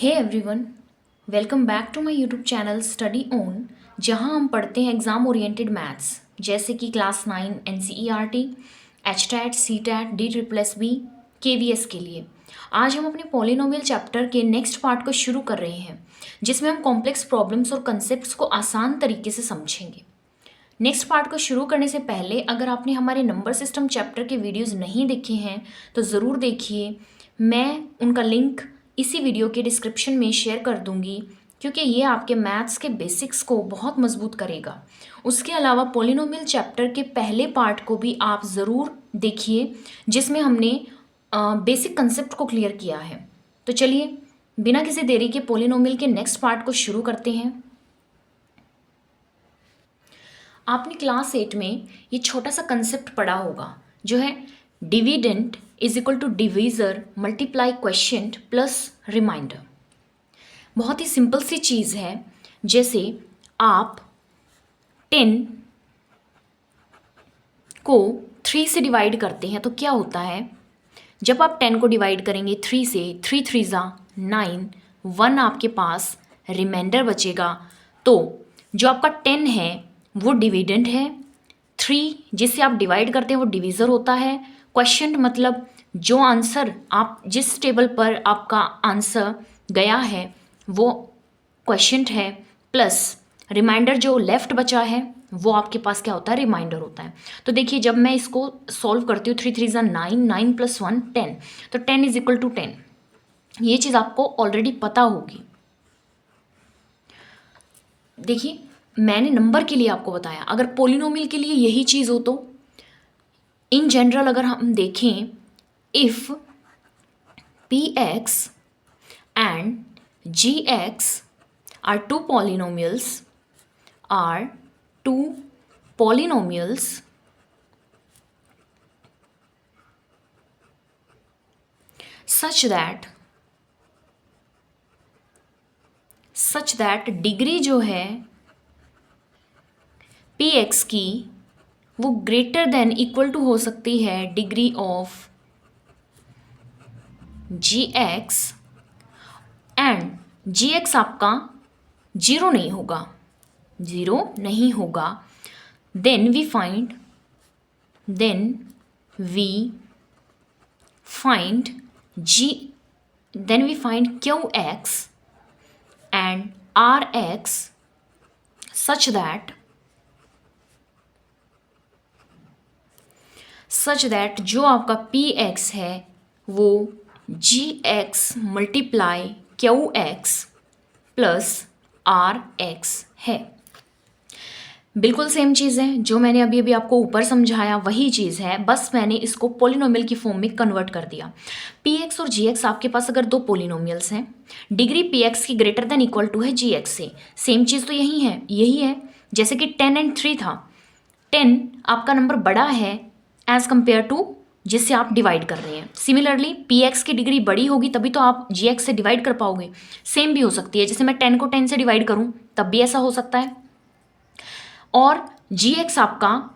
Hey everyone, welcome back to my YouTube channel study on, जहां हम पढ़ते हैं एग्ज़ाम ओरिएंटेड मैथ्स जैसे कि class 9 NCERT, HTET, CTET, D triple S B, KVS के लिए। आज हम अपने पॉलिनोमियल चैप्टर के नेक्स्ट पार्ट को शुरू कर रहे हैं, जिसमें हम कॉम्प्लेक्स प्रॉब्लम्स और कंसेप्ट्स को आसान तरीके से समझेंगे। नेक्स्ट पार्ट को शुरू करने से पहले अगर आपने हमारे नंबर सिस्टम चैप्टर के वीडियोज़ नहीं देखे हैं तो ज़रूर देखिए। मैं उनका लिंक इसी वीडियो के डिस्क्रिप्शन में शेयर कर दूंगी, क्योंकि ये आपके मैथ्स के बेसिक्स को बहुत मजबूत करेगा। उसके अलावा पॉलिनोमियल चैप्टर के पहले पार्ट को भी आप ज़रूर देखिए, जिसमें हमने बेसिक कंसेप्ट को क्लियर किया है। तो चलिए बिना किसी देरी के पॉलिनोमियल के नेक्स्ट पार्ट को शुरू करते हैं। आपने क्लास 8 में ये छोटा सा कंसेप्ट पढ़ा होगा, जो है dividend is equal to divisor multiply quotient plus remainder. बहुत ही सिंपल सी चीज़ है। जैसे आप 10 को 3 से डिवाइड करते हैं तो क्या होता है, जब आप 10 को डिवाइड करेंगे 3 से, 3 3 ज़ा 9, 1 आपके पास रिमाइंडर बचेगा। तो जो आपका 10 है वो डिविडेंड है, 3 जिससे आप डिवाइड करते हैं वो डिवीज़र होता है, क्वेश्चन मतलब जो आंसर आप जिस टेबल पर आपका आंसर गया है वो क्वेश्चन है, प्लस रिमाइंडर जो लेफ्ट बचा है वो आपके पास क्या होता है, रिमाइंडर होता है। तो देखिए जब मैं इसको सॉल्व करती हूँ 3 3 ज़ा 9, 9 + 1 10, तो 10 इज इक्वल टू 10। ये चीज़ आपको ऑलरेडी पता होगी। देखिए मैंने नंबर के लिए आपको बताया, अगर पोलिनोमियल के लिए यही चीज़ हो तो इन जनरल अगर हम देखें, if px and gx are two polynomials such that degree जो है px की वो ग्रेटर देन इक्वल टू हो सकती है degree of gx, and gx आपका जीरो नहीं होगा, then we find qx and rx such that जो आपका px है वो gx multiply qx plus rx है। बिल्कुल सेम चीज़ है जो मैंने अभी आपको ऊपर समझाया, वही चीज़ है, बस मैंने इसको पोलिनोमियल की फॉर्म में कन्वर्ट कर दिया। px और gx आपके पास अगर दो पोलिनोमियल्स हैं, डिग्री px की ग्रेटर देन इक्वल टू है gx से, सेम चीज़ तो यही है। जैसे कि 10 and 3 था, 10 आपका नंबर बड़ा है एज कंपेयर टू जिससे आप डिवाइड कर रहे हैं। सिमिलरली px की डिग्री बड़ी होगी तभी तो आप gx से डिवाइड कर पाओगे। सेम भी हो सकती है, जैसे मैं 10 को 10 से डिवाइड करूं तब भी ऐसा हो सकता है। और gx आपका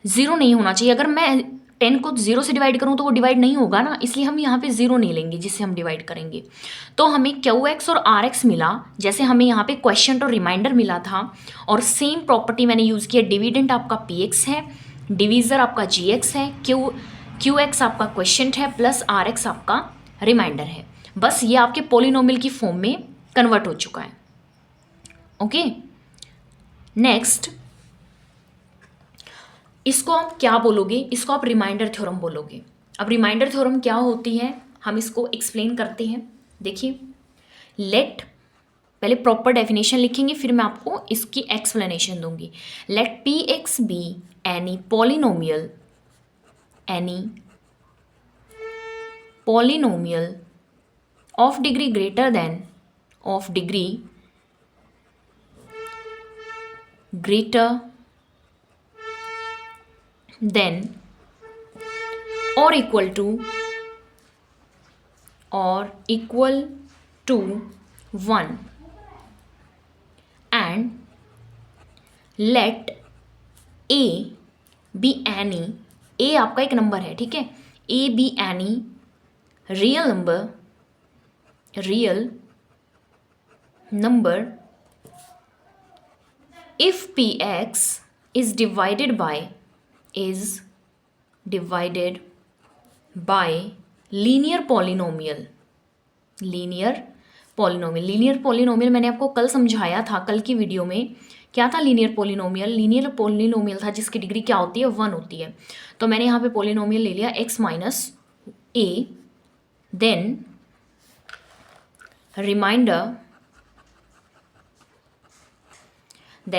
ज़ीरो नहीं होना चाहिए। अगर मैं 10 को 0 से डिवाइड करूं तो वो डिवाइड नहीं होगा ना, इसलिए हम यहाँ पे 0 नहीं लेंगे जिससे हम डिवाइड करेंगे। तो हमें qx और rx मिला, जैसे हमें यहाँ पे क्वेश्चन और रिमाइंडर मिला था। और सेम प्रॉपर्टी मैंने यूज़ किया, डिविडेंड आपका px है, डिवीज़र आपका gx है, qx आपका क्वेश्चन है, प्लस rx आपका रिमाइंडर है। बस ये आपके पोलिनोमियल की फॉर्म में कन्वर्ट हो चुका है। ओके, नेक्स्ट इसको आप क्या बोलोगे, इसको आप रिमाइंडर थ्योरम बोलोगे। अब रिमाइंडर थ्योरम क्या होती है हम इसको एक्सप्लेन करते हैं। देखिए लेट, पहले प्रॉपर डेफिनेशन लिखेंगे फिर मैं आपको इसकी एक्सप्लेनेशन दूंगी। Let px be any polynomial of degree greater than or equal to 1, and let a be any, a आपका एक नंबर है, ठीक है, a be any real number if px is divided by linear polynomial मैंने आपको कल समझाया था, कल की वीडियो में क्या था लीनियर पॉलिनोमियल था जिसकी डिग्री क्या होती है, 1 होती है। तो मैंने यहाँ पे पॉलिनोमियल ले लिया x minus a, then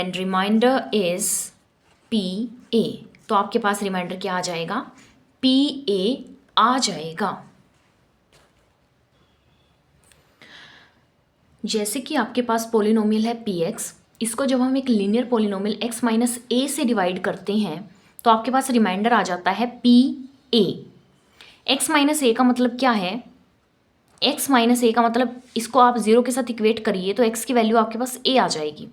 remainder is p a. तो आपके पास रिमाइंडर क्या आ जाएगा, पी ए आ जाएगा। जैसे कि आपके पास पॉलिनोमियल है पी एक्स, इसको जब हम एक लीनियर पॉलिनोमियल x माइनस ए से डिवाइड करते हैं तो आपके पास रिमाइंडर आ जाता है पी ए। x माइनस ए का मतलब क्या है, x माइनस ए का मतलब इसको आप 0 के साथ इक्वेट करिए तो x की वैल्यू आपके पास a आ जाएगी।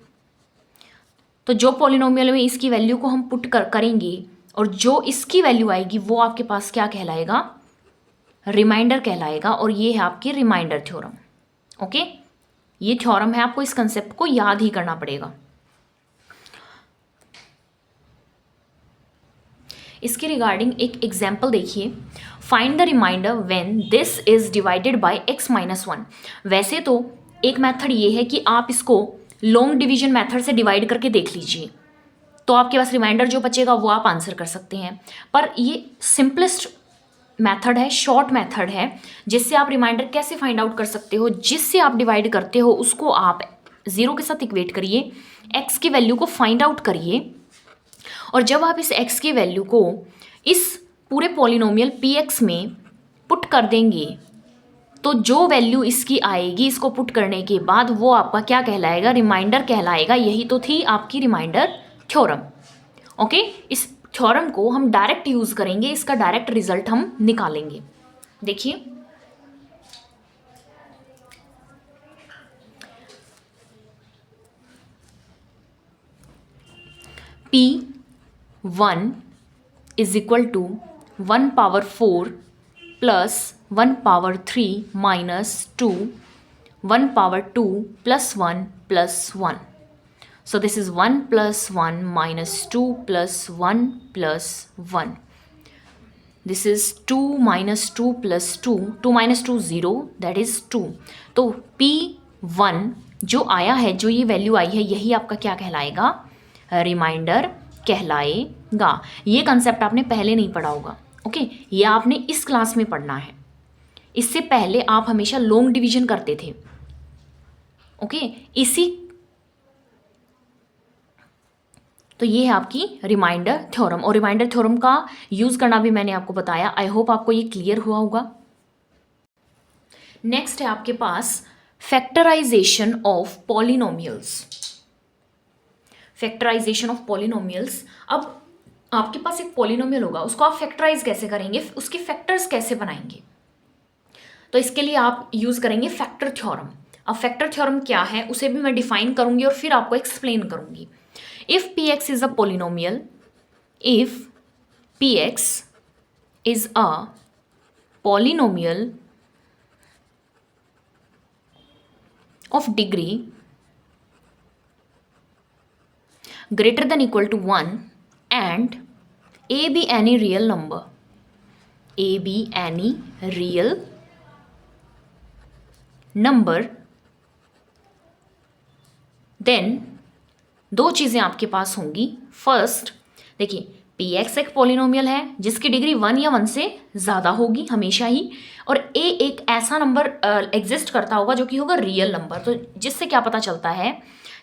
तो जो पॉलिनोमियल में इसकी वैल्यू को हम पुट करेंगे और जो इसकी वैल्यू आएगी वो आपके पास क्या कहलाएगा, रिमाइंडर कहलाएगा। और ये है आपकी रिमाइंडर थ्योरम। ओके, ये थ्योरम है, आपको इस कंसेप्ट को याद ही करना पड़ेगा। इसके रिगार्डिंग एक एग्जाम्पल देखिए, find the remainder when this is divided by x minus 1। वैसे तो एक मेथड ये है कि आप इसको लॉन्ग डिवीजन मेथड से डिवाइड करके देख लीजिए, तो आपके पास रिमाइंडर जो बचेगा वो आप आंसर कर सकते हैं। पर ये सिंपलेस्ट मेथड है, शॉर्ट मेथड है, जिससे आप रिमाइंडर कैसे फाइंड आउट कर सकते हो, जिससे आप डिवाइड करते हो उसको आप 0 के साथ इक्वेट करिए, x की वैल्यू को फाइंड आउट करिए, और जब आप इस x की वैल्यू को इस पूरे पॉलिनोमियल px में पुट कर देंगे तो जो वैल्यू इसकी आएगी इसको पुट करने के बाद वो आपका क्या कहलाएगा, रिमाइंडर कहलाएगा। यही तो थी आपकी रिमाइंडर थ्योरम। ओके, इस थ्योरम को हम डायरेक्ट यूज करेंगे, इसका डायरेक्ट रिजल्ट हम निकालेंगे। देखिए, P1 is equal to 1 power 4 plus 1 power 3 minus 2, 1 power 2 plus 1 plus 1। So this is 1 plus 1 minus 2 plus 1 plus 1. This is 2 minus 2 plus 2. 2 minus 2 0, that is 2. तो P1 जो आया है, जो ये वैल्यू आई है, यही आपका क्या कहलाएगा, रिमाइंडर कहलाएगा। ये कंसेप्ट आपने पहले नहीं पढ़ा होगा। ओके, ये आपने इस क्लास में पढ़ना है। इससे पहले आप हमेशा लॉन्ग डिवीजन करते थे। ओके, तो ये है आपकी रिमाइंडर थ्योरम, और रिमाइंडर थ्योरम का यूज करना भी मैंने आपको बताया। आई होप आपको ये क्लियर हुआ होगा। नेक्स्ट है आपके पास factorisation of polynomials. Factorisation of polynomials. अब आपके पास एक पॉलिनोमियल होगा, उसको आप फैक्टराइज कैसे करेंगे, उसके फैक्टर्स कैसे बनाएंगे, तो इसके लिए आप यूज करेंगे फैक्टर थ्योरम। अब फैक्टर थ्योरम क्या है उसे भी मैं डिफाइन करूंगी और फिर आपको एक्सप्लेन करूंगी। If px is a polynomial, if px is a polynomial of degree greater than equal to 1 and a be any real number, a be any real number, then दो चीज़ें आपके पास होंगी। फर्स्ट, देखिए px एक polynomial है जिसकी degree 1 या 1 से ज़्यादा होगी हमेशा ही, और a एक ऐसा नंबर एग्जिस्ट करता होगा जो कि होगा रियल नंबर। तो जिससे क्या पता चलता है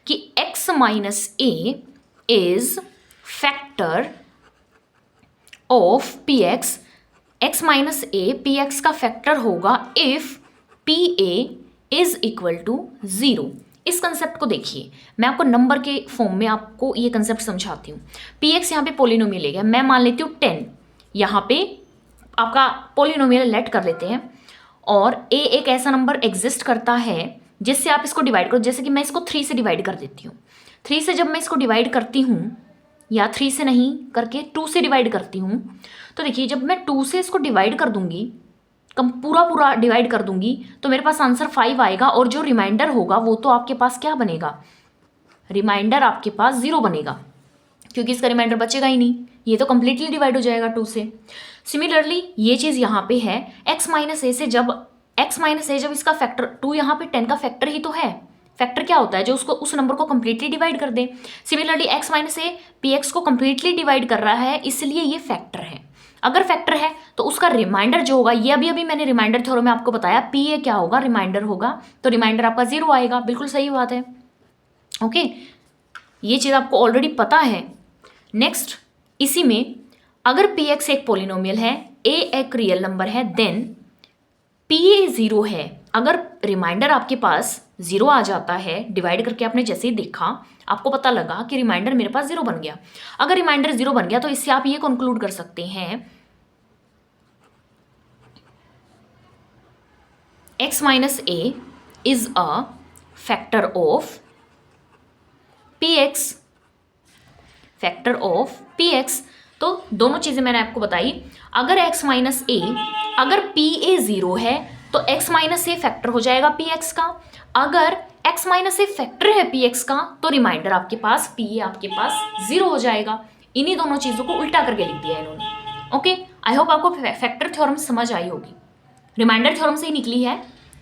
कि x minus a is factor of px। x minus a px का फैक्टर होगा if pa is equal to 0। इस कंसेप्ट को देखिए, मैं आपको नंबर के फॉर्म में आपको ये कंसेप्ट समझाती हूँ। px यहाँ पे पॉलिनोमियल ले गया, मैं मान लेती हूँ 10, यहाँ पे आपका पॉलिनोमियल लेट कर लेते हैं, और a एक ऐसा नंबर एग्जिस्ट करता है जिससे आप इसको डिवाइड करो। जैसे कि मैं इसको 3 से डिवाइड कर देती हूँ। 3 से जब मैं इसको डिवाइड करती हूँ, या 3 से नहीं करके 2 से डिवाइड करती हूँ, तो देखिए जब मैं 2 से इसको डिवाइड कर दूंगी पूरा पूरा डिवाइड कर दूंगी तो मेरे पास आंसर 5 आएगा, और जो रिमाइंडर होगा वो तो आपके पास क्या बनेगा, रिमाइंडर आपके पास 0 बनेगा, क्योंकि इसका रिमाइंडर बचेगा ही नहीं, ये तो कंप्लीटली डिवाइड हो जाएगा 2 से। सिमिलरली ये चीज़ यहाँ पे है, x माइनस ए से जब x माइनस ए जब इसका फैक्टर 2 यहाँ पे 10 का फैक्टर ही तो है, फैक्टर क्या होता है जो उसको उस नंबर को कंप्लीटली डिवाइड कर दे। Similarly x minus a p x को कंप्लीटली डिवाइड कर रहा है, इसलिए ये फैक्टर है। अगर फैक्टर है तो उसका रिमाइंडर जो होगा, ये अभी मैंने रिमाइंडर थ्योरम में आपको बताया, पी ए क्या होगा, रिमाइंडर होगा, तो रिमाइंडर आपका 0 आएगा। बिल्कुल सही बात है। ओके, ये चीज़ आपको ऑलरेडी पता है। नेक्स्ट, इसी में अगर पी एक्स एक पोलिनोमियल है, ए एक रियल नंबर है, देन पी ए 0 है। अगर रिमाइंडर आपके पास 0 आ जाता है, डिवाइड करके आपने जैसे ही देखा, आपको पता लगा कि रिमाइंडर मेरे पास 0 बन गया। अगर रिमाइंडर 0 बन गया तो इससे आप ये कंक्लूड कर सकते हैं x minus a is a factor of P x, factor of P x. तो दोनों चीज़ें मैंने आपको बताई। अगर x माइनस ए, अगर पी ए 0 है तो x माइनस ए फैक्टर हो जाएगा पी एक्स का। अगर x माइनस ए फैक्टर है पी एक्स का तो रिमाइंडर आपके पास पी ए आपके पास 0 हो जाएगा। इन्हीं दोनों चीज़ों को उल्टा करके लिख दिया है इन्होंने। ओके, आई होप आपको फैक्टर थ्योरम समझ आई होगी। रिमाइंडर थ्योरम से ही निकली है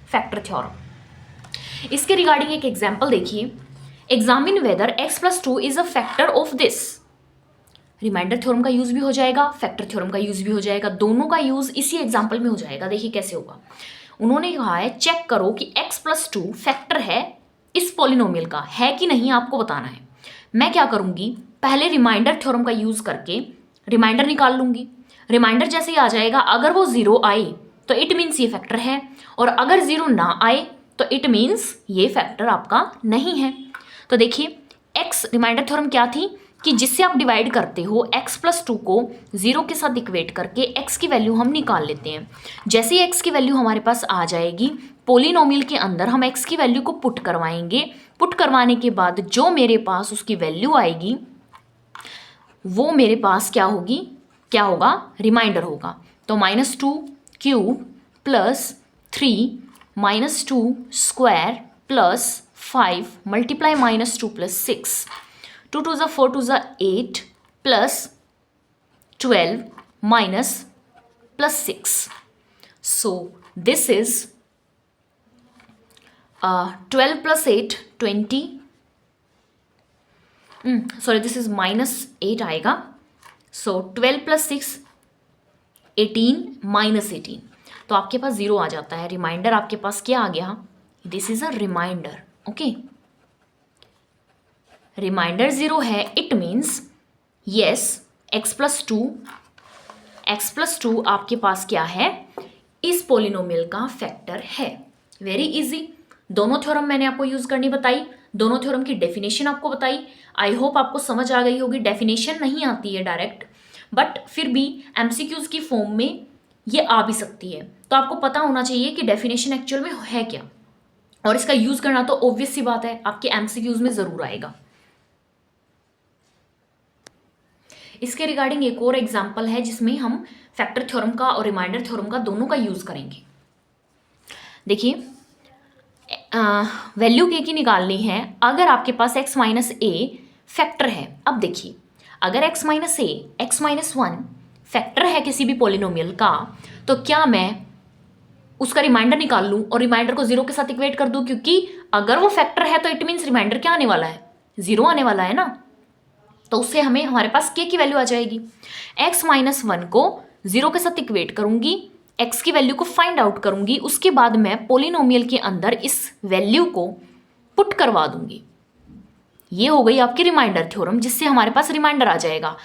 फैक्टर थ्योरम। इसके रिगार्डिंग एक एग्जाम्पल देखिए, examine whether x plus 2 is a factor of this. Remainder theorem का यूज भी हो जाएगा, फैक्टर थ्योरम का यूज भी हो जाएगा, दोनों का यूज इसी एग्जाम्पल में हो जाएगा। देखिए कैसे होगा। उन्होंने कहा है चेक करो कि x प्लस 2 फैक्टर है इस पॉलिनोमियल का, है कि नहीं आपको बताना है। मैं क्या करूंगी, पहले रिमाइंडर थ्योरम का यूज करके रिमाइंडर निकाल लूंगी। रिमाइंडर जैसे ही आ जाएगा, अगर वो 0 आए तो इट मीन्स ये फैक्टर है, और अगर 0 ना आए तो इट मीन्स ये फैक्टर आपका नहीं है। तो देखिए x, रिमाइंडर थ्योरम क्या थी कि जिससे आप डिवाइड करते हो x प्लस 2 को 0 के साथ इक्वेट करके x की वैल्यू हम निकाल लेते हैं। जैसे ही x की वैल्यू हमारे पास आ जाएगी, पोलिनोमियल के अंदर हम x की वैल्यू को पुट करवाएंगे। पुट करवाने के बाद जो मेरे पास उसकी वैल्यू आएगी वो मेरे पास क्या होगी, क्या होगा, रिमाइंडर होगा। तो -2 cube plus 3 -2 square plus 5 multiply -2 plus 6, 2 2 ज़ा 4 2 ज़ा 8 plus 12 minus plus 6। So this is 12 plus 8 20, sorry this is -8 आएगा। सो 12 प्लस 6 18 -18, तो आपके पास 0 आ जाता है। रिमाइंडर आपके पास क्या आ गया, this is a remainder. Okay, remainder 0 है, it means yes x plus 2 आपके पास क्या है, इस पोलिनोमियल का फैक्टर है। Very easy. दोनों थ्योरम मैंने आपको यूज करनी बताई, दोनों थ्योरम की डेफिनेशन आपको बताई। आई होप आपको समझ आ गई होगी। डेफिनेशन नहीं आती है डायरेक्ट, बट फिर भी एमसीक्यूज की फॉर्म में ये आ भी सकती है, तो आपको पता होना चाहिए कि डेफिनेशन एक्चुअल में है क्या, और इसका यूज करना तो ऑब्वियस सी बात है, आपके एमसीक्यूज में जरूर आएगा। इसके रिगार्डिंग एक और एग्जाम्पल है जिसमें हम फैक्टर थ्योरम का और रिमाइंडर थ्योरम का दोनों का यूज करेंगे। देखिए, वैल्यू के की निकालनी है अगर आपके पास x माइनस ए फैक्टर है। अब देखिए, अगर x माइनस ए एक्स माइनस 1 फैक्टर है किसी भी पोलिनोमियल का, तो क्या मैं उसका रिमाइंडर निकाल लूँ और रिमाइंडर को 0 के साथ इक्वेट कर दूँ, क्योंकि अगर वो फैक्टर है तो इट मीन्स रिमाइंडर क्या आने वाला है, 0 आने वाला है ना। तो उससे हमें हमारे पास k की वैल्यू आ जाएगी। x माइनस 1 को 0 के साथ इक्वेट करूंगी, x की वैल्यू को फाइंड आउट करूंगी, उसके बाद मैं पोलिनोमियल के अंदर इस वैल्यू को पुट करवा दूंगी। ये हो गई आपकी रिमाइंडर थ्योरम, जिससे हमारे पास रिमाइंडर आ जाएगा।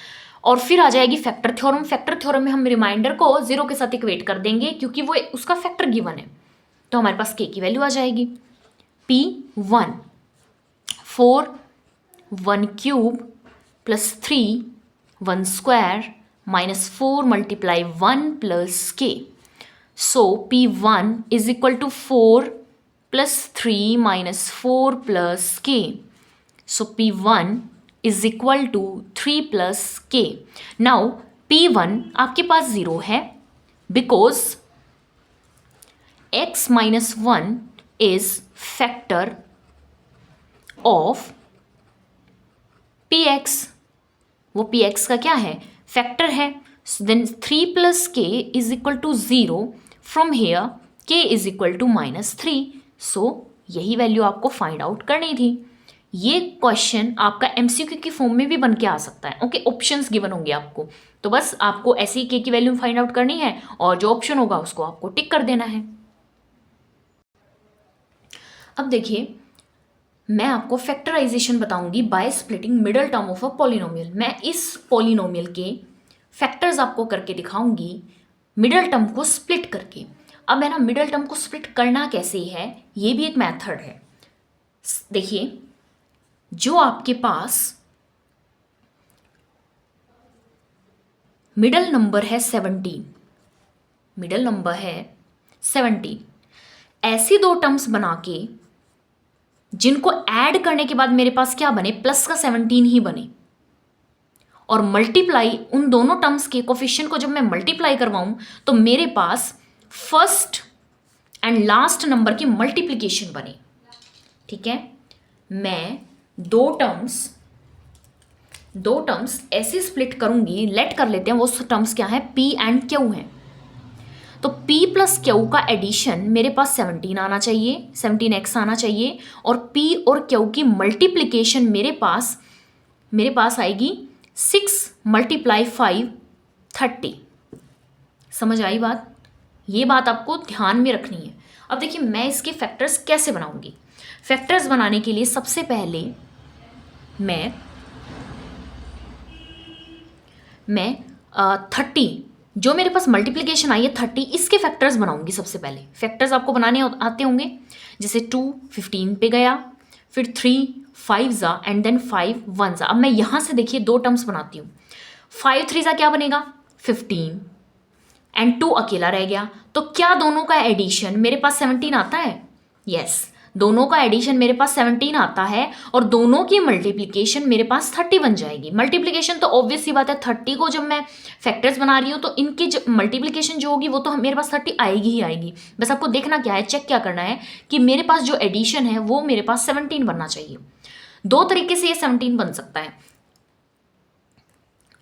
और फिर आ जाएगी फैक्टर थ्योरम। फैक्टर थ्योरम में हम रिमाइंडर को 0 के साथ इक्वेट कर देंगे, क्योंकि वो उसका फैक्टर गिवन है। तो हमारे पास k की वैल्यू आ जाएगी P1 4 1 cube plus 3 1 square minus 4 multiply 1 plus k। So P1 is equal to 4 plus 3 minus 4 plus k। So P1 is equal to 3 plus k। Now P1 आपके पास 0 है, because x minus 1 is factor of px, वो px का क्या है, factor है. Then 3 plus k is equal to 0. From here k is equal to -3. सो यही value आपको फाइंड आउट करनी थी. ये क्वेश्चन आपका एमसीक्यू की फॉर्म में भी बन के आ सकता है. ओके, ऑप्शंस गिवन होंगे आपको, तो बस आपको ऐसे ही के की वैल्यू फाइंड आउट करनी है और जो ऑप्शन होगा उसको आपको टिक कर देना है. अब देखिए, मैं आपको फैक्टराइजेशन बताऊंगी by splitting middle term of a polynomial. मैं इस पॉलिनोमियल के फैक्टर्स आपको करके दिखाऊंगी मिडल टर्म को स्प्लिट करके. अब है ना, मिडल टर्म को स्प्लिट करना कैसे है, ये भी एक मेथड है. देखिए, जो आपके पास मिडल नंबर है 17, मिडल नंबर है 17, ऐसी दो टर्म्स बना के जिनको ऐड करने के बाद मेरे पास क्या बने, प्लस का 17 ही बने, और मल्टीप्लाई उन दोनों टर्म्स के कोफिशिएंट को जब मैं मल्टीप्लाई करवाऊं तो मेरे पास फर्स्ट एंड लास्ट नंबर की मल्टीप्लिकेशन बने. ठीक है, मैं दो टर्म्स ऐसे स्प्लिट करूंगी. लेट कर लेते हैं वो टर्म्स क्या है, p एंड q है. तो p प्लस q का एडिशन मेरे पास 17 आना चाहिए, 17x आना चाहिए, और p और q की मल्टीप्लिकेशन मेरे पास आएगी 6 × 5 30. समझ आई बात? ये बात आपको ध्यान में रखनी है. अब देखिए, मैं इसके फैक्टर्स कैसे बनाऊंगी. फैक्टर्स बनाने के लिए सबसे पहले मैं 30, जो मेरे पास मल्टीप्लिकेशन आई है 30, इसके फैक्टर्स बनाऊंगी. सबसे पहले फैक्टर्स आपको बनाने आते होंगे, जैसे 2 15 पे गया, फिर 3 5 जा, एंड देन 5 1 जा. अब मैं यहाँ से देखिए दो टर्म्स बनाती हूँ. 5 3 जा क्या बनेगा, 15, एंड 2 अकेला रह गया. तो क्या दोनों का एडिशन मेरे पास 17 आता है? यस, दोनों का एडिशन मेरे पास 17 आता है, और दोनों की मल्टीप्लिकेशन मेरे पास 30 बन जाएगी. मल्टीप्लिकेशन तो ऑब्वियस सी बात है, 30 को जब मैं फैक्टर्स बना रही हूँ तो इनकी मल्टीप्लिकेशन जो होगी वो तो मेरे पास 30 आएगी ही आएगी. बस आपको देखना क्या है, चेक क्या करना है कि मेरे पास जो एडिशन है वो मेरे पास 17 बनना चाहिए. दो तरीके से ये 17 बन सकता है.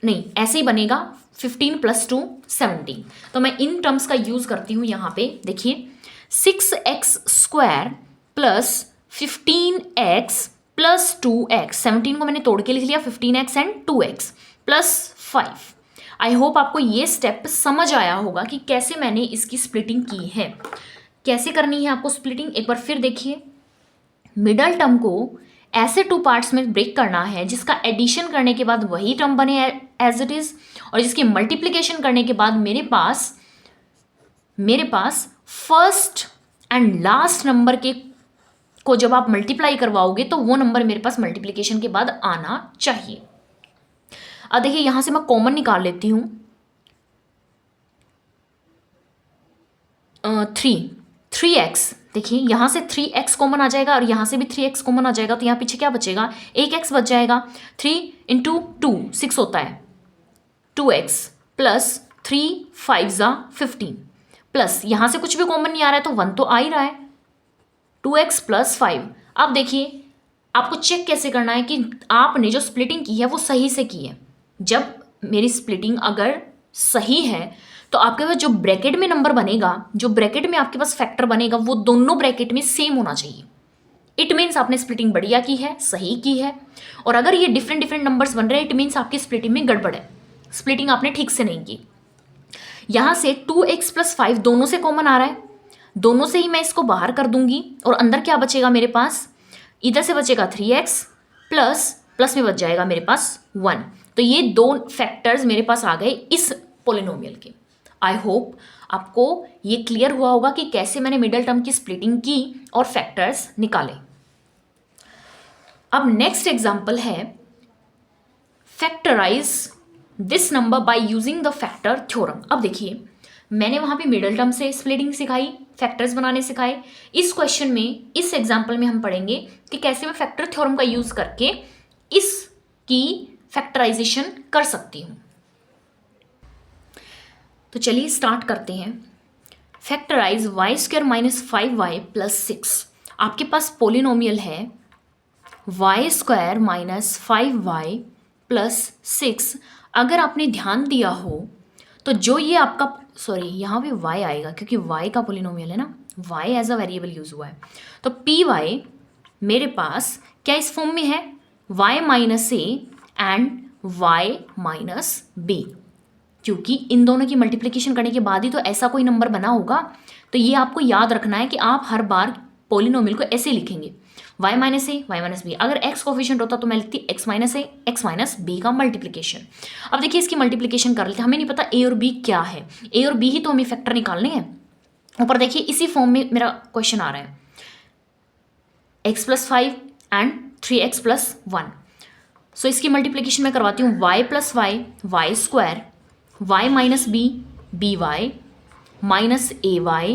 नहीं, ऐसे ही बनेगा 15 + 2 17. तो मैं इन टर्म्स का यूज करती हूँ यहाँ पे. देखिए, 6x² + 15x + 2x. 17 को मैंने तोड़ के लिख लिया, 15x and 2x + 5. I hope आपको ये स्टेप समझ आया होगा कि कैसे मैंने इसकी स्प्लिटिंग की है. कैसे करनी है आपको स्प्लिटिंग, एक बार फिर देखिए. मिडल टर्म को ऐसे 2 पार्ट्स में ब्रेक करना है जिसका एडिशन करने के बाद वही टर्म बने एज इट इज, और जिसकी मल्टीप्लिकेशन करने के बाद मेरे पास फर्स्ट एंड लास्ट नंबर को जब आप मल्टीप्लाई करवाओगे तो वो नंबर मेरे पास मल्टीप्लिकेशन के बाद आना चाहिए. अब देखिए, यहां से मैं कॉमन निकाल लेती हूं. 3x, देखिए यहाँ से 3x कॉमन आ जाएगा और यहाँ से भी 3x कॉमन आ जाएगा, तो यहाँ पीछे क्या बचेगा, एक x बच जाएगा. 3 × 2 6 होता है, 2x + 3 5 जा 15, प्लस यहाँ से कुछ भी कॉमन नहीं आ रहा है तो 1 तो आ ही रहा है, 2x + 5. अब देखिए, आपको चेक कैसे करना है कि आपने जो स्प्लिटिंग की है वो सही से की है. जब मेरी स्प्लिटिंग अगर सही है तो आपके पास जो ब्रैकेट में नंबर बनेगा, जो ब्रैकेट में आपके पास फैक्टर बनेगा, वो दोनों ब्रैकेट में सेम होना चाहिए. इट मीन्स आपने स्प्लिटिंग बढ़िया की है, सही की है. और अगर ये डिफरेंट नंबर्स बन रहे हैं, इट मीन्स आपकी स्प्लिटिंग में गड़बड़ है, स्प्लिटिंग आपने ठीक से नहीं की. यहाँ से 2x + 5 दोनों से कॉमन आ रहा है, दोनों से ही मैं इसको बाहर कर दूंगी, और अंदर क्या बचेगा मेरे पास, इधर से बचेगा 3x प्लस में बच जाएगा मेरे पास 1. तो ये दो फैक्टर्स मेरे पास आ गए इस पॉलिनोमियल के. आई होप आपको ये क्लियर हुआ होगा कि कैसे मैंने मिडल टर्म की स्प्लिटिंग की और फैक्टर्स निकाले. अब नेक्स्ट एग्जांपल है, factorise this number by using the factor theorem. अब देखिए, मैंने वहां पे मिडल टर्म से स्प्लिटिंग सिखाई, फैक्टर्स बनाने सिखाए. इस क्वेश्चन में, इस एग्जांपल में हम पढ़ेंगे कि कैसे मैं फैक्टर थ्योरम का यूज करके इसकी फैक्टराइजेशन कर सकती हूं. तो चलिए स्टार्ट करते हैं. Factorise y square minus 5y plus 6। आपके पास पोलिनोमियल है y square minus 5y plus 6। अगर आपने ध्यान दिया हो तो जो ये आपका, सॉरी यहाँ पे y आएगा क्योंकि y का पोलिनोमियल है ना, y as a variable use हुआ है, तो पी वाई मेरे पास क्या इस फॉर्म में है, y minus a and y minus b, क्योंकि इन दोनों की मल्टीप्लिकेशन करने के बाद ही तो ऐसा कोई नंबर बना होगा। तो ये आपको याद रखना है कि आप हर बार पोलिनोमियल को ऐसे लिखेंगे, y minus a Y minus B. अगर x कोफिशिएंट होता तो मैं लिखती x माइनस ए एक्स माइनस बी का मल्टीप्लिकेशन। अब देखिए इसकी मल्टीप्लिकेशन कर लेते हैं, हमें नहीं पता a और b क्या है, a और b ही तो हमें फैक्टर निकालने हैं। ऊपर देखिए इसी फॉर्म में मेरा क्वेश्चन आ रहा है, x plus 5 and 3x plus 1। So इसकी मल्टीप्लिकेशन मैं करवाती हूँ, y plus y y square y minus b b y minus a y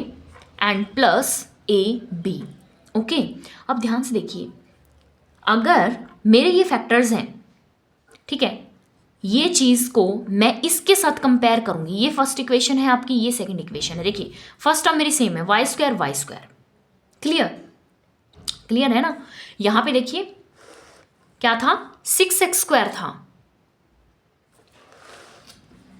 and plus a b. Okay, अब ध्यान से देखिए, अगर मेरे ये फैक्टर्स हैं, ठीक है, ये चीज़ को मैं इसके साथ कंपेयर करूंगी, ये फर्स्ट इक्वेशन है आपकी, ये सेकंड इक्वेशन है। देखिए फर्स्ट टर्म मेरी सेम है, वाई स्क्वायर, क्लियर क्लियर है ना। यहां पे देखिए क्या था, 6x स्क्वायर था,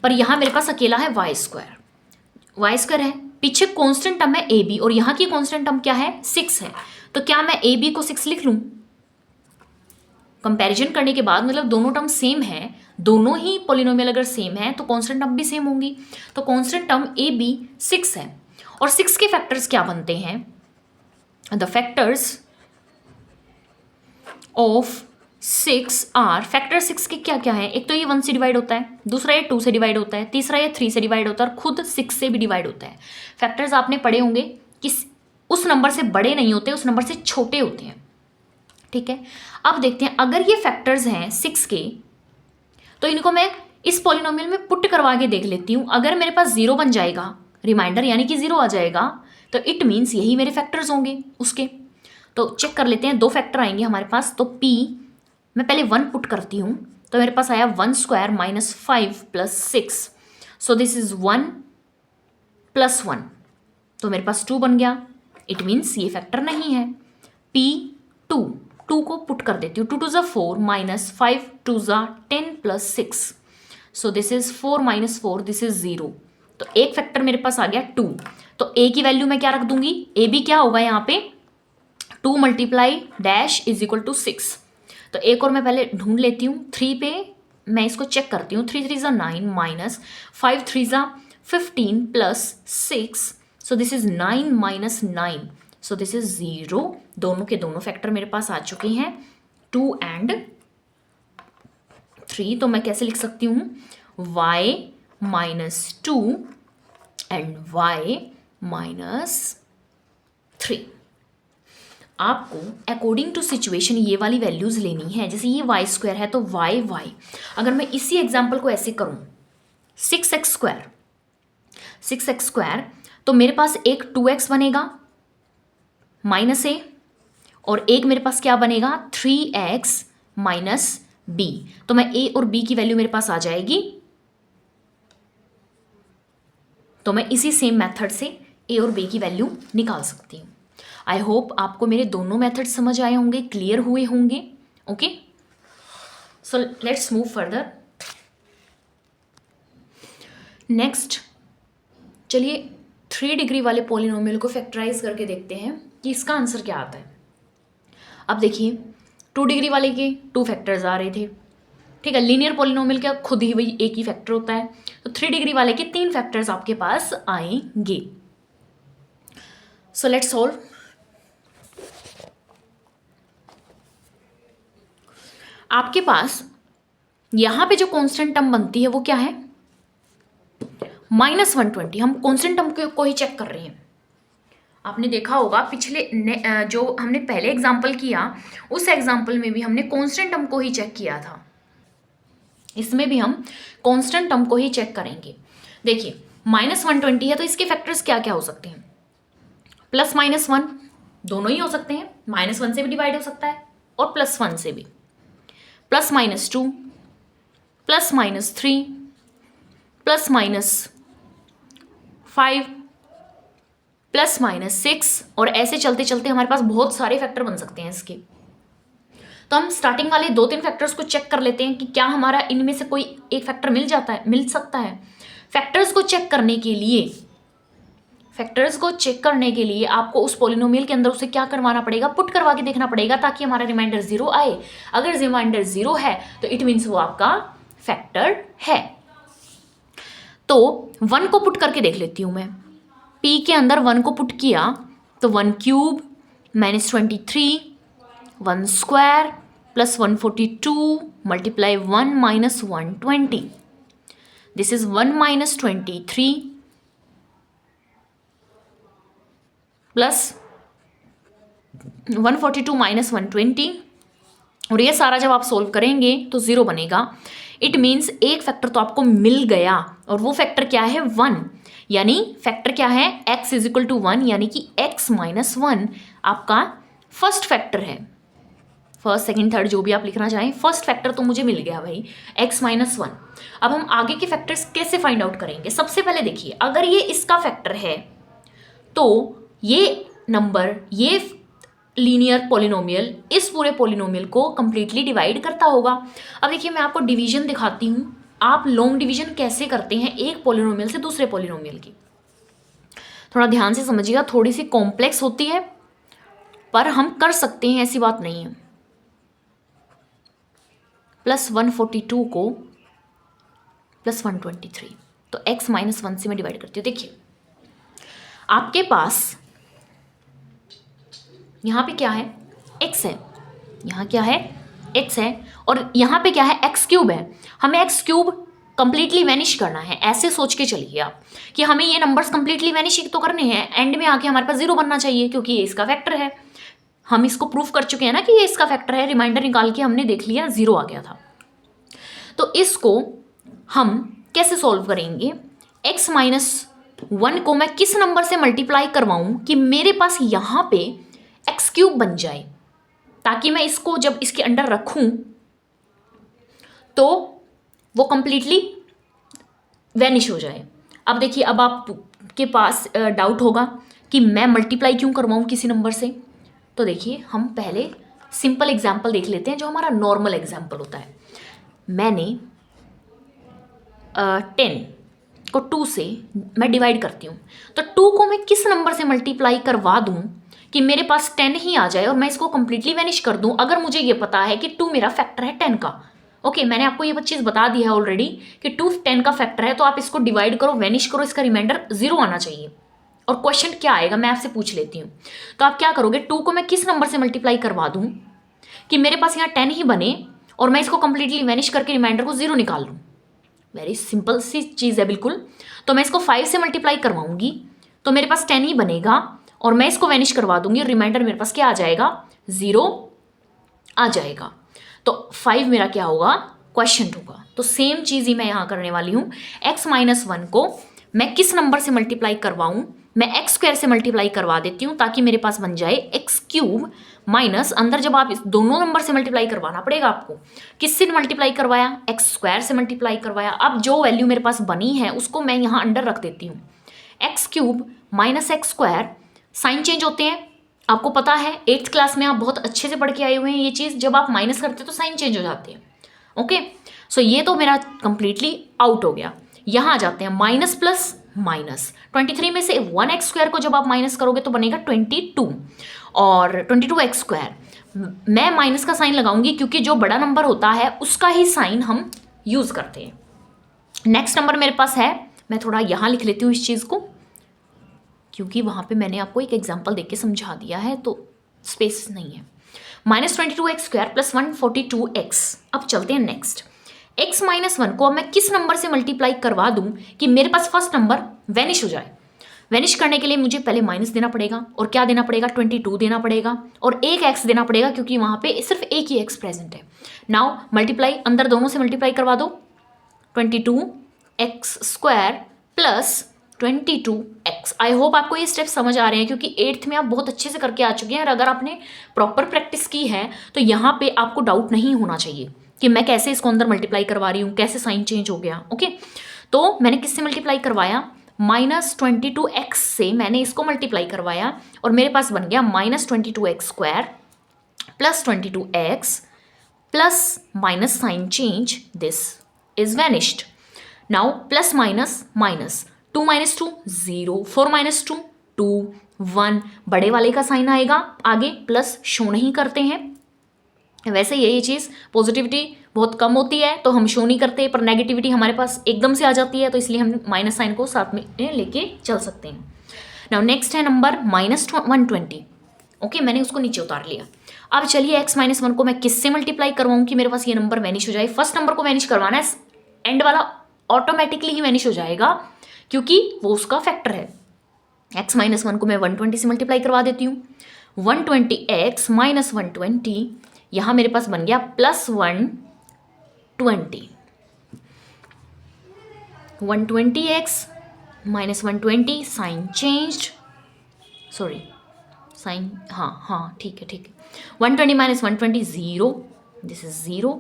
पर यहां मेरे पास अकेला है वाई स्क्वायर है, पीछे कांस्टेंट टर्म है ए बी और यहां की कांस्टेंट टर्म क्या है, 6 है। तो क्या मैं ए बी को 6 लिख लूं, कंपैरिजन करने के बाद, मतलब दोनों टर्म सेम है, दोनों ही पॉलिनोमियल अगर सेम है तो कांस्टेंट टर्म भी सेम होंगी। तो कांस्टेंट टर्म ए बी 6 है, और 6 के फैक्टर्स क्या बनते हैं, the factors of 6 are, factor 6 के क्या क्या है, एक तो ये 1 से डिवाइड होता है, दूसरा ये 2 से डिवाइड होता है, तीसरा ये 3 से डिवाइड होता है, और खुद 6 से भी डिवाइड होता है। फैक्टर्स आपने पढ़े होंगे कि उस नंबर से बड़े नहीं होते, उस नंबर से छोटे होते हैं, ठीक है। अब देखते हैं, अगर ये फैक्टर्स हैं 6 के, तो इनको मैं इस पॉलिनोमियल में पुट करवा के देख लेती हूँ। अगर मेरे पास 0 बन जाएगा, रिमाइंडर यानी कि 0 आ जाएगा, तो इट मीन्स यही मेरे फैक्टर्स होंगे उसके। तो चेक कर लेते हैं, 2 फैक्टर आएंगे हमारे पास। तो P मैं पहले 1 पुट करती हूँ, तो मेरे पास आया 1 square minus 5 plus 6, so this is 1 plus 1, तो मेरे पास 2 बन गया, इट मीन्स ये फैक्टर नहीं है। P2 को पुट कर देती हूँ, 2 2 ज़ा 4 माइनस 5 2 ज़ा 10 plus 6, so this is 4 minus 4, this is 0। तो एक फैक्टर मेरे पास आ गया 2। तो ए की वैल्यू मैं क्या रख दूंगी, ए बी क्या होगा यहाँ पे, 2 multiply dash is equal to 6। तो एक और मैं पहले ढूंढ लेती हूँ, 3 पे मैं इसको चेक करती हूँ, 3 3 ज़ा 9 माइनस 5 3 ज़ा 15 plus 6, so this is 9 minus 9, so this is 0। दोनों के दोनों फैक्टर मेरे पास आ चुके हैं, 2 एंड 3। तो मैं कैसे लिख सकती हूँ, y minus 2 and y minus 3। आपको अकॉर्डिंग टू सिचुएशन ये वाली वैल्यूज लेनी है। जैसे ये वाई स्क्वायर है तो वाई वाई, अगर मैं इसी एग्जाम्पल को ऐसे करूं, 6x स्क्वायर, तो मेरे पास एक 2x बनेगा माइनस ए, और एक मेरे पास क्या बनेगा, 3x माइनस बी। तो मैं a और b की वैल्यू मेरे पास आ जाएगी, तो मैं इसी सेम मेथड से a और b की वैल्यू निकाल सकती हूँ। आई होप आपको मेरे दोनों मेथड समझ आए होंगे, क्लियर हुए होंगे। Okay, so let's move further. Next चलिए 3 डिग्री वाले पॉलिनोमियल को फैक्टराइज करके देखते हैं कि इसका आंसर क्या आता है। अब देखिए 2 डिग्री वाले के 2 फैक्टर्स आ रहे थे, ठीक है, लीनियर पॉलिनोमियल का खुद ही वही एक ही फैक्टर होता है। तो 3 डिग्री वाले के 3 फैक्टर्स आपके पास आएंगे। So let's solve. आपके पास यहां पे जो कांस्टेंट टर्म बनती है वो क्या है, -120। हम कांस्टेंट टर्म को ही चेक कर रहे हैं। आपने देखा होगा पिछले जो हमने पहले एग्जाम्पल किया, उस एग्जाम्पल में भी हमने कांस्टेंट टर्म को ही चेक किया था, इसमें भी हम कांस्टेंट टर्म को ही चेक करेंगे। देखिए -120 है तो इसके फैक्टर्स क्या क्या हो सकते हैं, +-1 दोनों ही हो सकते हैं, -1 से भी डिवाइड हो सकता है और +1 से भी, +-2 +-3 +-5 +-6, और ऐसे चलते चलते हमारे पास बहुत सारे फैक्टर बन सकते हैं इसके। तो हम स्टार्टिंग वाले 2-3 फैक्टर्स को चेक कर लेते हैं कि क्या हमारा इनमें से कोई एक फैक्टर मिल सकता है। फैक्टर्स को चेक करने के लिए आपको उस पॉलिनोमियल के अंदर उसे क्या करवाना पड़ेगा, पुट करवा के देखना पड़ेगा, ताकि हमारा रिमाइंडर 0 आए। अगर रिमाइंडर 0 है तो इट मीन्स वो आपका फैक्टर है। तो 1 को पुट करके देख लेती हूं मैं। P के अंदर 1 को पुट किया तो 1³ -23, 1 square plus 142 multiply 1 - 120, this is 1 - 23 plus 142 - 120, और ये सारा जब आप सोल्व करेंगे तो 0 बनेगा। इट मीन्स एक फैक्टर तो आपको मिल गया, और वो फैक्टर क्या है, 1। यानी फैक्टर क्या है, x = 1, यानी कि x - 1 आपका फर्स्ट फैक्टर है। फर्स्ट, सेकंड, थर्ड जो भी आप लिखना चाहें, फर्स्ट फैक्टर तो मुझे मिल गया भाई, x - 1। अब हम आगे के फैक्टर्स कैसे फाइंड आउट करेंगे। सबसे पहले देखिए, अगर ये इसका फैक्टर है तो ये नंबर, ये लीनियर पॉलिनोमियल इस पूरे पॉलिनोमियल को कंप्लीटली डिवाइड करता होगा। अब देखिए मैं आपको डिवीजन दिखाती हूँ, आप लॉन्ग डिवीजन कैसे करते हैं एक पॉलिनोमियल से दूसरे पॉलिनोमियल की। थोड़ा ध्यान से समझिएगा, थोड़ी सी कॉम्प्लेक्स होती है पर हम कर सकते हैं, ऐसी बात नहीं है। +142 को +123, तो x - 1 से मैं डिवाइड करती हूँ। देखिए आपके पास यहाँ पे क्या है, x है, यहाँ क्या है, x है, और यहाँ पे क्या है, x³ है। हमें x³ कंप्लीटली वैनिश करना है। ऐसे सोच के चलिए आप कि हमें ये नंबर्स कंप्लीटली वैनिश तो करने हैं, एंड में आके हमारे पास 0 बनना चाहिए, क्योंकि ये इसका फैक्टर है। हम इसको प्रूफ कर चुके हैं ना कि ये इसका फैक्टर है, रिमाइंडर निकाल के हमने देख लिया 0 आ गया था। तो इसको हम कैसे सॉल्व करेंगे, x - 1 को मैं किस नंबर से मल्टीप्लाई करवाऊं कि मेरे पास यहाँ पे x³ बन जाए, ताकि मैं इसको जब इसके अंडर रखूं तो वो कंप्लीटली वैनिश हो जाए। अब देखिए, अब आपके पास डाउट होगा कि मैं मल्टीप्लाई क्यों करवाऊं किसी नंबर से। तो देखिए हम पहले सिंपल एग्जाम्पल देख लेते हैं, जो हमारा नॉर्मल एग्जाम्पल होता है। मैंने 10 को 2 से मैं डिवाइड करती हूँ, तो 2 को मैं किस नंबर से मल्टीप्लाई करवा दूँ कि मेरे पास 10 ही आ जाए और मैं इसको कंप्लीटली वैनिश कर दूँ, अगर मुझे ये पता है कि 2 मेरा फैक्टर है 10 का। ओके, मैंने आपको ये चीज़ बता दी है ऑलरेडी कि 2 10 का फैक्टर है, तो आप इसको डिवाइड करो, वैनिश करो, इसका रिमाइंडर 0 आना चाहिए। और क्वेश्चन क्या आएगा मैं आपसे पूछ लेती हूँ। तो आप क्या करोगे, 2 को मैं किस नंबर से मल्टीप्लाई करवा दूँ कि मेरे पास यहाँ 10 ही बने और मैं इसको कंप्लीटली वैनिश करके रिमाइंडर को 0 निकाल लूँ। वेरी सिंपल सी चीज़ है बिल्कुल। तो मैं इसको 5 से मल्टीप्लाई करवाऊंगी तो मेरे पास 10 ही बनेगा और मैं इसको वैनिश करवा दूंगी और रिमाइंडर मेरे पास क्या आ जाएगा, 0 आ जाएगा। तो 5 मेरा क्या होगा, क्वेश्चन होगा। तो सेम चीज़ ही मैं यहाँ करने वाली हूँ। x - 1 को मैं किस नंबर से मल्टीप्लाई करवाऊँ, मैं x² से मल्टीप्लाई करवा देती हूँ ताकि मेरे पास बन जाए x³ माइनस, अंदर जब आप इस दोनों नंबर से मल्टीप्लाई करवाना पड़ेगा आपको, किससे मल्टीप्लाई करवाया, x² से मल्टीप्लाई करवाया। अब जो वैल्यू मेरे पास बनी है उसको मैं यहाँ अंडर रख देती हूँ। x³ minus x², sign change होते हैं, आपको पता है 8th क्लास में आप बहुत अच्छे से पढ़ के आए हुए हैं ये चीज़। जब आप माइनस करते हैं तो साइन चेंज हो जाते हैं। ओके, सो ये तो मेरा कंप्लीटली आउट हो गया। यहाँ आ जाते हैं माइनस प्लस माइनस, 23 में से 1x² को जब आप माइनस करोगे तो बनेगा 22 और 22x²। मैं माइनस का साइन लगाऊंगी क्योंकि जो बड़ा नंबर होता है उसका ही साइन हम यूज़ करते हैं। नेक्स्ट नंबर मेरे पास है, मैं थोड़ा यहाँ लिख लेती हूँ इस चीज़ को क्योंकि वहाँ पे मैंने आपको एक एग्जाम्पल देके समझा दिया है तो स्पेस नहीं है। -22x² + 142x। अब चलते हैं नेक्स्ट। x - 1 को अब मैं किस नंबर से मल्टीप्लाई करवा दूं कि मेरे पास फर्स्ट नंबर वैनिश हो जाए। वैनिश करने के लिए मुझे पहले माइनस देना पड़ेगा और क्या देना पड़ेगा, 22 देना पड़ेगा और एक x देना पड़ेगा क्योंकि वहाँ पे सिर्फ एक ही x प्रेजेंट है। नाउ मल्टीप्लाई, अंदर दोनों से मल्टीप्लाई करवा दो, 22x² + 22x। आई होप आपको ये स्टेप समझ आ रहे हैं क्योंकि 8th में आप बहुत अच्छे से करके आ चुके हैं और अगर आपने प्रॉपर प्रैक्टिस की है तो यहाँ पे आपको डाउट नहीं होना चाहिए कि मैं कैसे इसको अंदर मल्टीप्लाई करवा रही हूँ, कैसे साइन चेंज हो गया। ओके, तो मैंने किससे मल्टीप्लाई करवाया, -22x से मैंने इसको मल्टीप्लाई करवाया और मेरे पास बन गया -22x² plus 22x plus minus sign change, this is vanished. Now plus minus minus, 2 - 2 0, 4 - 2 2, 1, बड़े वाले का साइन आएगा आगे, प्लस शो नहीं करते हैं. वैसे यही चीज़ पॉजिटिविटी बहुत कम होती है तो हम शो नहीं करते, पर नेगेटिविटी हमारे पास एकदम से आ जाती है तो इसलिए हम माइनस साइन को साथ में लेके चल सकते हैं. नाउ नेक्स्ट है नंबर -120. ओके, मैंने उसको नीचे उतार लिया. अब चलिए x-1 को मैं किससे मल्टीप्लाई करवाऊँ कि मेरे पास ये नंबर वैनिश हो जाए. फर्स्ट नंबर को वैनिश करवाना है, एंड वाला ऑटोमेटिकली ही वैनिश हो जाएगा क्योंकि वो उसका फैक्टर है. x-1 को मैं 120 से मल्टीप्लाई करवा देती हूँ. 120x - 120, यहाँ मेरे पास बन गया +120. 120x - 120 sign changed, sorry sine, हाँ ठीक है 120 - 120 0, दिस इज 0.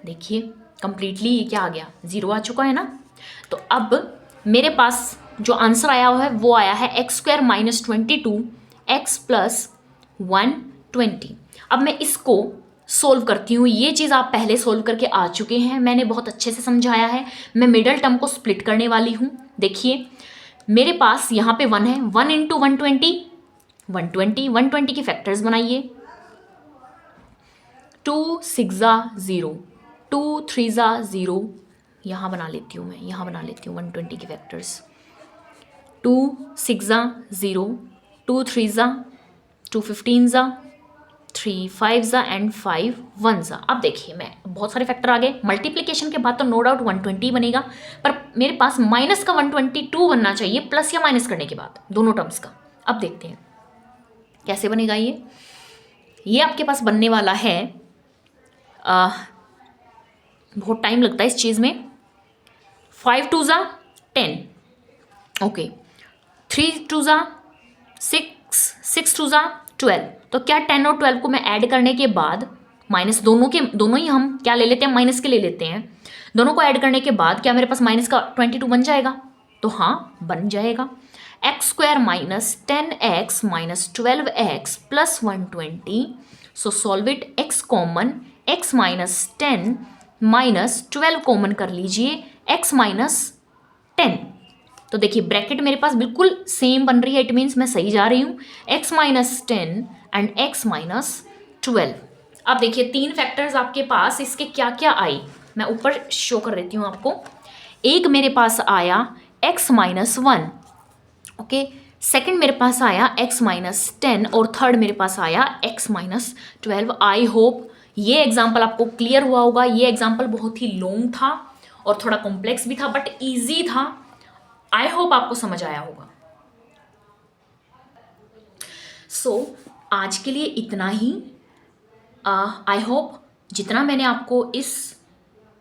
देखिए कंप्लीटली ये क्या आ गया, 0 आ चुका है ना. तो अब मेरे पास जो आंसर आया हुआ है वो आया है x² - 22x + 120. अब मैं इसको सोल्व करती हूँ. ये चीज़ आप पहले सोल्व करके आ चुके हैं, मैंने बहुत अच्छे से समझाया है. मैं मिडल टर्म को स्प्लिट करने वाली हूँ. देखिए मेरे पास यहाँ पे 1 है, 1 × 120 120, 120 के फैक्टर्स बनाइए. 2 6 0, 2 3 0, यहाँ बना लेती हूँ मैं, यहाँ बना लेती हूँ 120 के फैक्टर्स. 2 6 0, 2 3 2 15 3 5 एंड 5 1. अब देखिए मैं बहुत सारे फैक्टर आ गए. मल्टीप्लिकेशन के बाद तो नो डाउट 120 बनेगा, पर मेरे पास माइनस का 122 बनना चाहिए प्लस या माइनस करने के बाद दोनों टर्म्स का. अब देखते हैं कैसे बनेगा ये आपके पास बनने वाला है. बहुत टाइम लगता है इस चीज़ में. 5 2 10, ओके, 3 2 6, 6 2 12. तो क्या 10 और 12 को मैं ऐड करने के बाद माइनस दोनों ही हम क्या ले लेते हैं, माइनस के ले लेते हैं. दोनों को ऐड करने के बाद क्या मेरे पास माइनस का 22 बन जाएगा? तो हाँ बन जाएगा. x² - 10x - 12x + 120. So solve it. x common, x - 10 - 12 common कर लीजिए, x - 10. तो देखिए ब्रैकेट मेरे पास बिल्कुल सेम बन रही है, इट मीन्स मैं सही जा रही हूँ. x - 10 and x - 12. अब देखिए 3 फैक्टर्स आपके पास, इसके क्या क्या आई मैं ऊपर शो कर देती हूँ आपको. एक मेरे पास आया x - 1, ओके. सेकंड मेरे पास आया x - 10 और थर्ड मेरे पास आया x - 12. आई होप ये एग्जाम्पल आपको क्लियर हुआ होगा. ये एग्जाम्पल बहुत ही लॉन्ग था और थोड़ा कॉम्प्लेक्स भी था बट ईजी था. आई होप आपको समझ आया होगा. सो आज के लिए इतना ही. आई होप जितना मैंने आपको इस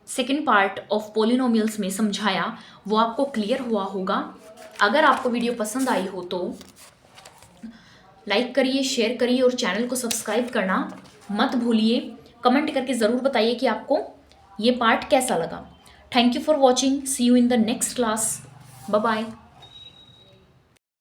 सेकेंड पार्ट ऑफ पॉलिनोमियल्स में समझाया वो आपको क्लियर हुआ होगा. अगर आपको वीडियो पसंद आई हो तो लाइक करिए, शेयर करिए और चैनल को सब्सक्राइब करना मत भूलिए. कमेंट करके ज़रूर बताइए कि आपको ये पार्ट कैसा लगा. Thank you for watching. See you in the next class. Bye bye.